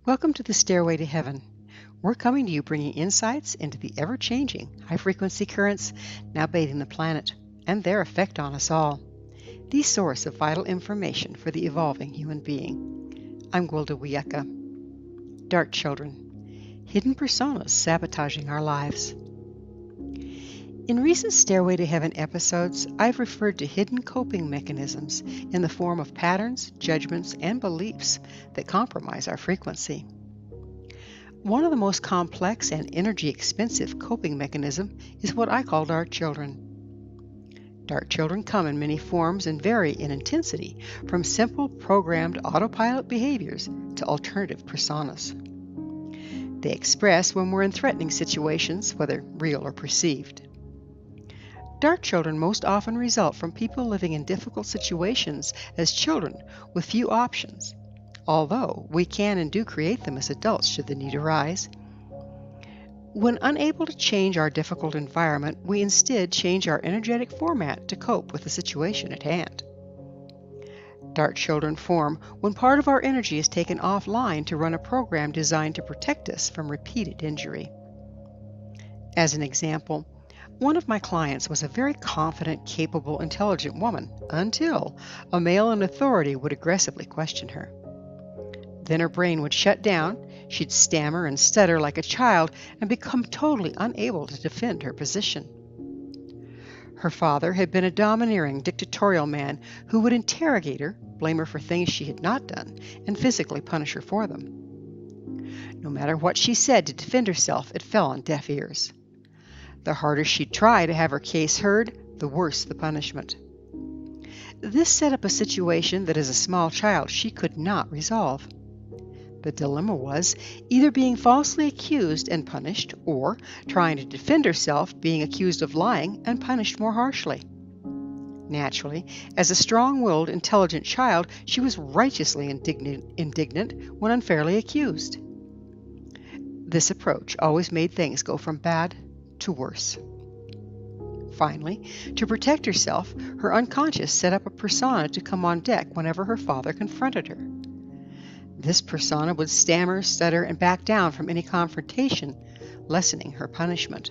Welcome to the Stairway to Heaven. We're coming to you bringing insights into the ever-changing high-frequency currents now bathing the planet and their effect on us all. The source of vital information for the evolving human being. I'm Gwilda Wiyaka. Dark children. Hidden personas sabotaging our lives. In recent Stairway to Heaven episodes, I've referred to hidden coping mechanisms in the form of patterns, judgments, and beliefs that compromise our frequency. One of the most complex and energy-expensive coping mechanism is what I call dark children. Dark children come in many forms and vary in intensity, from simple programmed autopilot behaviors to alternative personas. They express when we're in threatening situations, whether real or perceived. Dark children most often result from people living in difficult situations as children with few options, although we can and do create them as adults should the need arise. When unable to change our difficult environment, we instead change our energetic format to cope with the situation at hand. Dark children form when part of our energy is taken offline to run a program designed to protect us from repeated injury. As an example, one of my clients was a very confident, capable, intelligent woman until a male in authority would aggressively question her. Then her brain would shut down, she'd stammer and stutter like a child and become totally unable to defend her position. Her father had been a domineering, dictatorial man who would interrogate her, blame her for things she had not done, and physically punish her for them. No matter what she said to defend herself, it fell on deaf ears. The harder she'd try to have her case heard, the worse the punishment. This set up a situation that as a small child she could not resolve. The dilemma was either being falsely accused and punished, or trying to defend herself, being accused of lying and punished more harshly. Naturally, as a strong-willed, intelligent child, she was righteously indignant when unfairly accused. This approach always made things go from bad to worse. Finally, to protect herself, her unconscious set up a persona to come on deck whenever her father confronted her. This persona would stammer, stutter, and back down from any confrontation, lessening her punishment.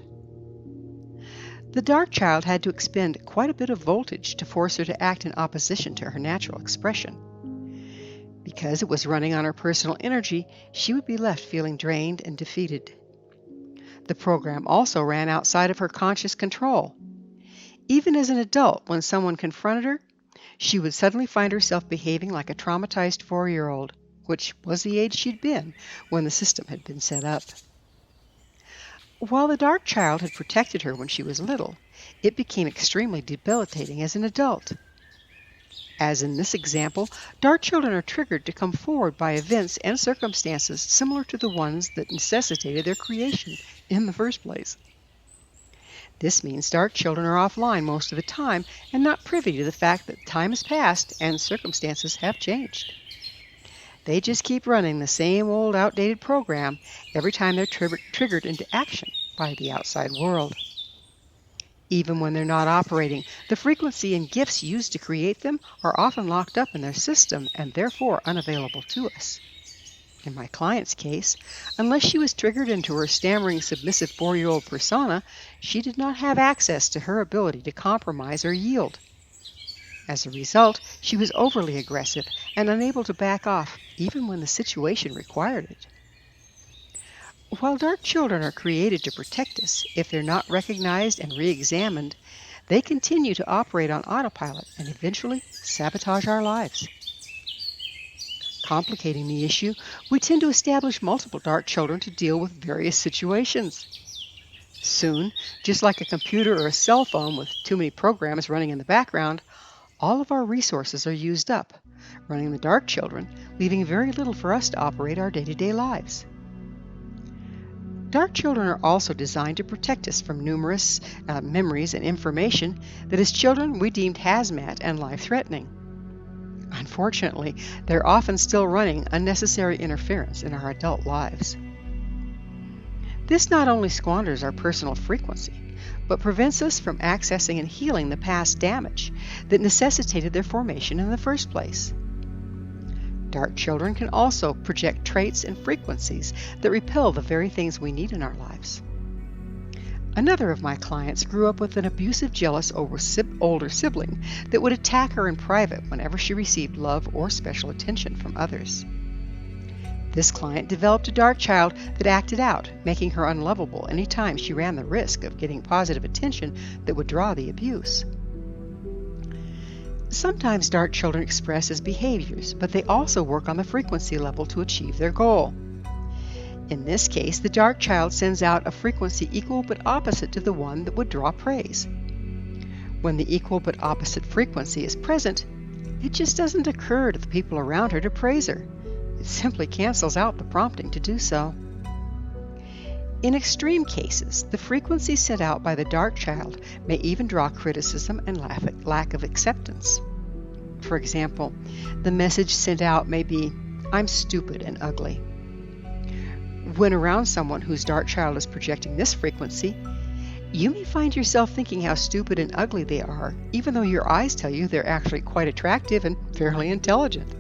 The dark child had to expend quite a bit of voltage to force her to act in opposition to her natural expression. Because it was running on her personal energy, she would be left feeling drained and defeated. The program also ran outside of her conscious control. Even as an adult, when someone confronted her, she would suddenly find herself behaving like a traumatized 4-year-old, which was the age she'd been when the system had been set up. While the dark child had protected her when she was little, it became extremely debilitating as an adult. As in this example, dark children are triggered to come forward by events and circumstances similar to the ones that necessitated their creation in the first place. This means dark children are offline most of the time and not privy to the fact that time has passed and circumstances have changed. They just keep running the same old outdated program every time they're triggered into action by the outside world. Even when they're not operating, the frequency and gifts used to create them are often locked up in their system and therefore unavailable to us. In my client's case, unless she was triggered into her stammering, submissive 4-year-old persona, she did not have access to her ability to compromise or yield. As a result, she was overly aggressive and unable to back off, even when the situation required it. While dark children are created to protect us, if they're not recognized and re-examined, they continue to operate on autopilot and eventually sabotage our lives. Complicating the issue, we tend to establish multiple dark children to deal with various situations. Soon, just like a computer or a cell phone with too many programs running in the background, all of our resources are used up, running the dark children, leaving very little for us to operate our day-to-day lives. Dark children are also designed to protect us from numerous memories and information that as children we deemed hazmat and life-threatening. Unfortunately, they're often still running unnecessary interference in our adult lives. This not only squanders our personal frequency, but prevents us from accessing and healing the past damage that necessitated their formation in the first place. Dark children can also project traits and frequencies that repel the very things we need in our lives. Another of my clients grew up with an abusive, jealous older sibling that would attack her in private whenever she received love or special attention from others. This client developed a dark child that acted out, making her unlovable any time she ran the risk of getting positive attention that would draw the abuse. Sometimes dark children express as behaviors, but they also work on the frequency level to achieve their goal. In this case, the dark child sends out a frequency equal but opposite to the one that would draw praise. When the equal but opposite frequency is present, it just doesn't occur to the people around her to praise her. It simply cancels out the prompting to do so. In extreme cases, the frequency sent out by the dark child may even draw criticism and lack of acceptance. For example, the message sent out may be, "I'm stupid and ugly." When around someone whose dark child is projecting this frequency, you may find yourself thinking how stupid and ugly they are, even though your eyes tell you they're actually quite attractive and fairly intelligent.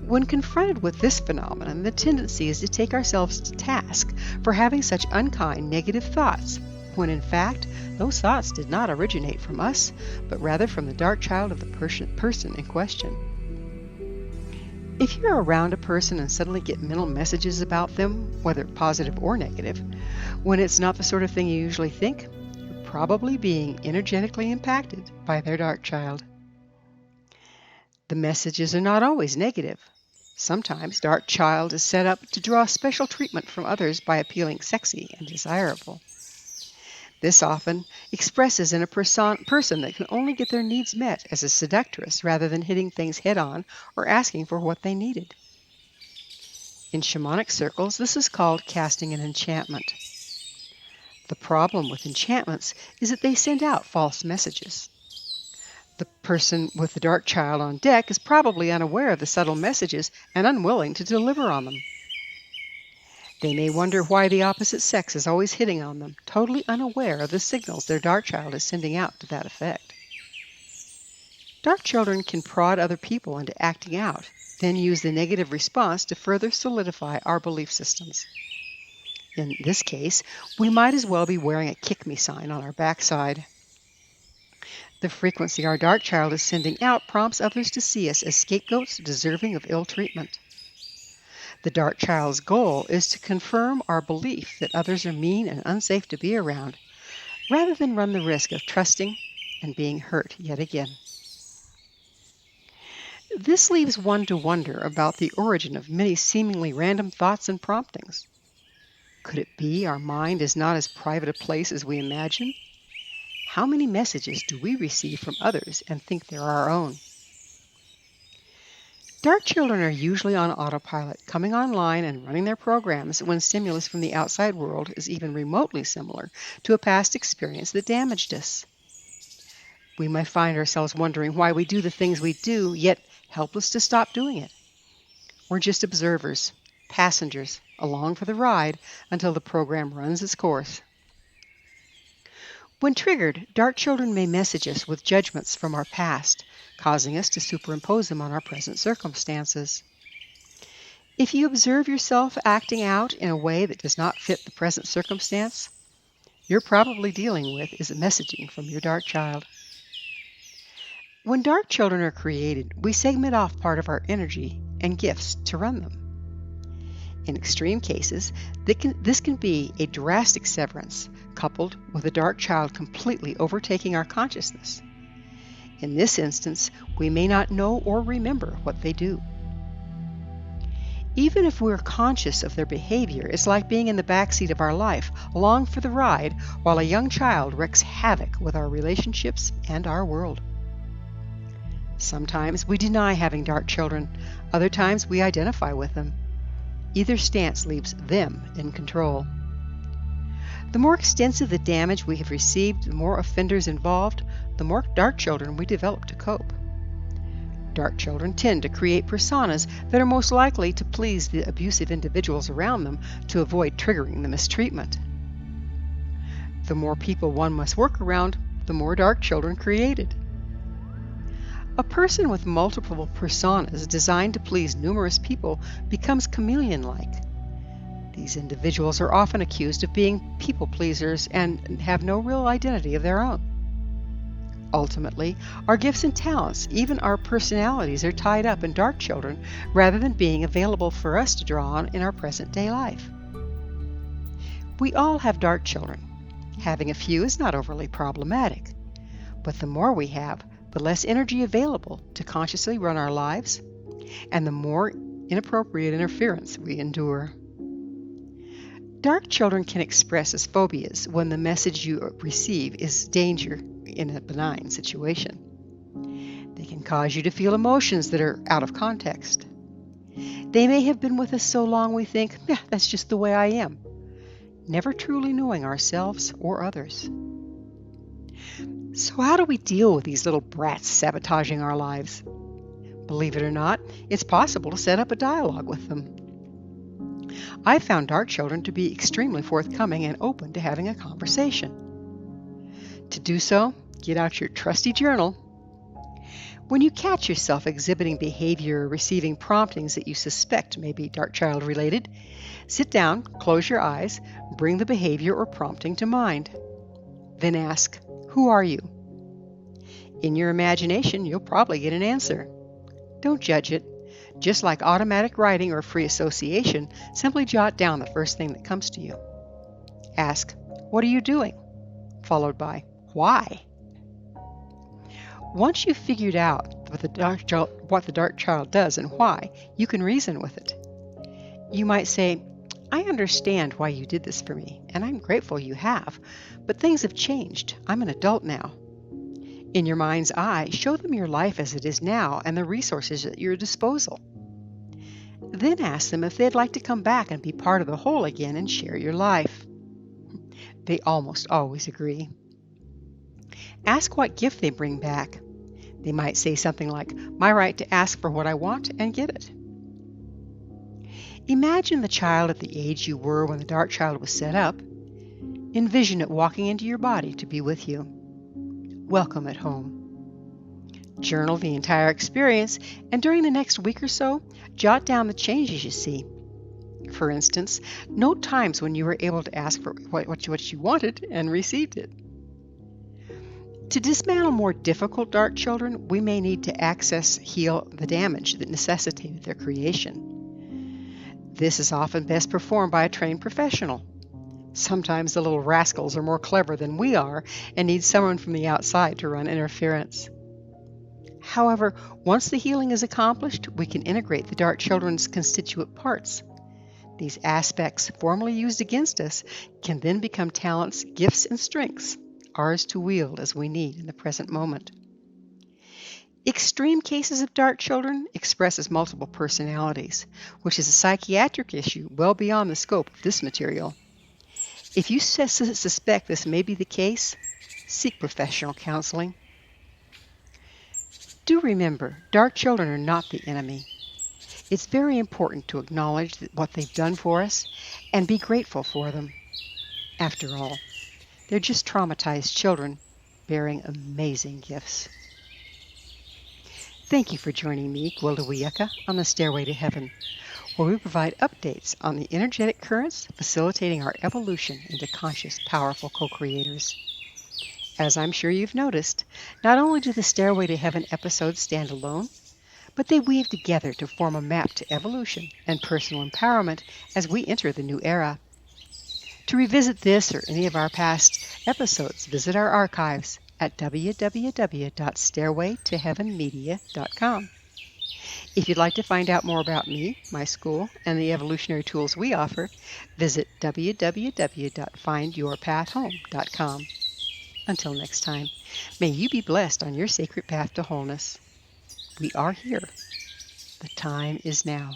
When confronted with this phenomenon, the tendency is to take ourselves to task for having such unkind, negative thoughts, when in fact, those thoughts did not originate from us, but rather from the dark child of the person in question. If you're around a person and suddenly get mental messages about them, whether positive or negative, when it's not the sort of thing you usually think, you're probably being energetically impacted by their dark child. The messages are not always negative. Sometimes dark child is set up to draw special treatment from others by appealing sexy and desirable. This often expresses in a person that can only get their needs met as a seductress rather than hitting things head-on or asking for what they needed. In shamanic circles, this is called casting an enchantment. The problem with enchantments is that they send out false messages. The person with the dark child on deck is probably unaware of the subtle messages and unwilling to deliver on them. They may wonder why the opposite sex is always hitting on them, totally unaware of the signals their dark child is sending out to that effect. Dark children can prod other people into acting out, then use the negative response to further solidify our belief systems. In this case, we might as well be wearing a kick me sign on our backside. The frequency our dark child is sending out prompts others to see us as scapegoats deserving of ill treatment. The dark child's goal is to confirm our belief that others are mean and unsafe to be around, rather than run the risk of trusting and being hurt yet again. This leaves one to wonder about the origin of many seemingly random thoughts and promptings. Could it be our mind is not as private a place as we imagine? How many messages do we receive from others and think they're our own? Dark children are usually on autopilot, coming online and running their programs when stimulus from the outside world is even remotely similar to a past experience that damaged us. We may find ourselves wondering why we do the things we do, yet helpless to stop doing it. We're just observers, passengers, along for the ride until the program runs its course. When triggered, dark children may message us with judgments from our past, causing us to superimpose them on our present circumstances. If you observe yourself acting out in a way that does not fit the present circumstance, you're probably dealing with is messaging from your dark child. When dark children are created, we segment off part of our energy and gifts to run them. In extreme cases, this can be a drastic severance, coupled with a dark child completely overtaking our consciousness. In this instance, we may not know or remember what they do. Even if we're conscious of their behavior, it's like being in the backseat of our life, along for the ride, while a young child wreaks havoc with our relationships and our world. Sometimes we deny having dark children, other times we identify with them. Either stance leaves them in control. The more extensive the damage we have received, the more offenders involved, the more dark children we develop to cope. Dark children tend to create personas that are most likely to please the abusive individuals around them to avoid triggering the mistreatment. The more people one must work around, the more dark children created. A person with multiple personas designed to please numerous people becomes chameleon-like. These individuals are often accused of being people pleasers and have no real identity of their own. Ultimately, our gifts and talents, even our personalities, are tied up in dark children rather than being available for us to draw on in our present-day life. We all have dark children. Having a few is not overly problematic, but the more we have, the less energy available to consciously run our lives, and the more inappropriate interference we endure. Dark children can express as phobias when the message you receive is danger in a benign situation. They can cause you to feel emotions that are out of context. They may have been with us so long we think, that's just the way I am, never truly knowing ourselves or others. So how do we deal with these little brats sabotaging our lives? Believe it or not, it's possible to set up a dialogue with them. I found dark children to be extremely forthcoming and open to having a conversation. To do so, get out your trusty journal. When you catch yourself exhibiting behavior or receiving promptings that you suspect may be dark child related, sit down, close your eyes, bring the behavior or prompting to mind. Then ask, who are you? In your imagination, you'll probably get an answer. Don't judge it. Just like automatic writing or free association, simply jot down the first thing that comes to you. Ask, what are you doing? Followed by, why? Once you've figured out what the dark child does and why, you can reason with it. You might say, I understand why you did this for me, and I'm grateful you have, but things have changed. I'm an adult now. In your mind's eye, show them your life as it is now and the resources at your disposal. Then ask them if they'd like to come back and be part of the whole again and share your life. They almost always agree. Ask what gift they bring back. They might say something like, my right to ask for what I want and get it. Imagine the child at the age you were when the dark child was set up. Envision it walking into your body to be with you. Welcome at home. Journal the entire experience, and during the next week or so, jot down the changes you see. For instance, note times when you were able to ask for what you wanted and received it. To dismantle more difficult dark children, we may need to heal the damage that necessitated their creation. This is often best performed by a trained professional. Sometimes the little rascals are more clever than we are and need someone from the outside to run interference. However, once the healing is accomplished, we can integrate the dark children's constituent parts. These aspects, formerly used against us, can then become talents, gifts, and strengths, ours to wield as we need in the present moment. Extreme cases of dark children express as multiple personalities, which is a psychiatric issue well beyond the scope of this material. If you suspect this may be the case, seek professional counseling. Do remember, dark children are not the enemy. It's very important to acknowledge what they've done for us and be grateful for them. After all, they're just traumatized children bearing amazing gifts. Thank you for joining me, Gwilda Wiyaka, on the Stairway to Heaven, where we provide updates on the energetic currents facilitating our evolution into conscious, powerful co-creators. As I'm sure you've noticed, not only do the Stairway to Heaven episodes stand alone, but they weave together to form a map to evolution and personal empowerment as we enter the new era. To revisit this or any of our past episodes, visit our archives at www.stairwaytoheavenmedia.com. If you'd like to find out more about me, my school, and the evolutionary tools we offer, visit www.findyourpathhome.com. Until next time, may you be blessed on your sacred path to wholeness. We are here. The time is now.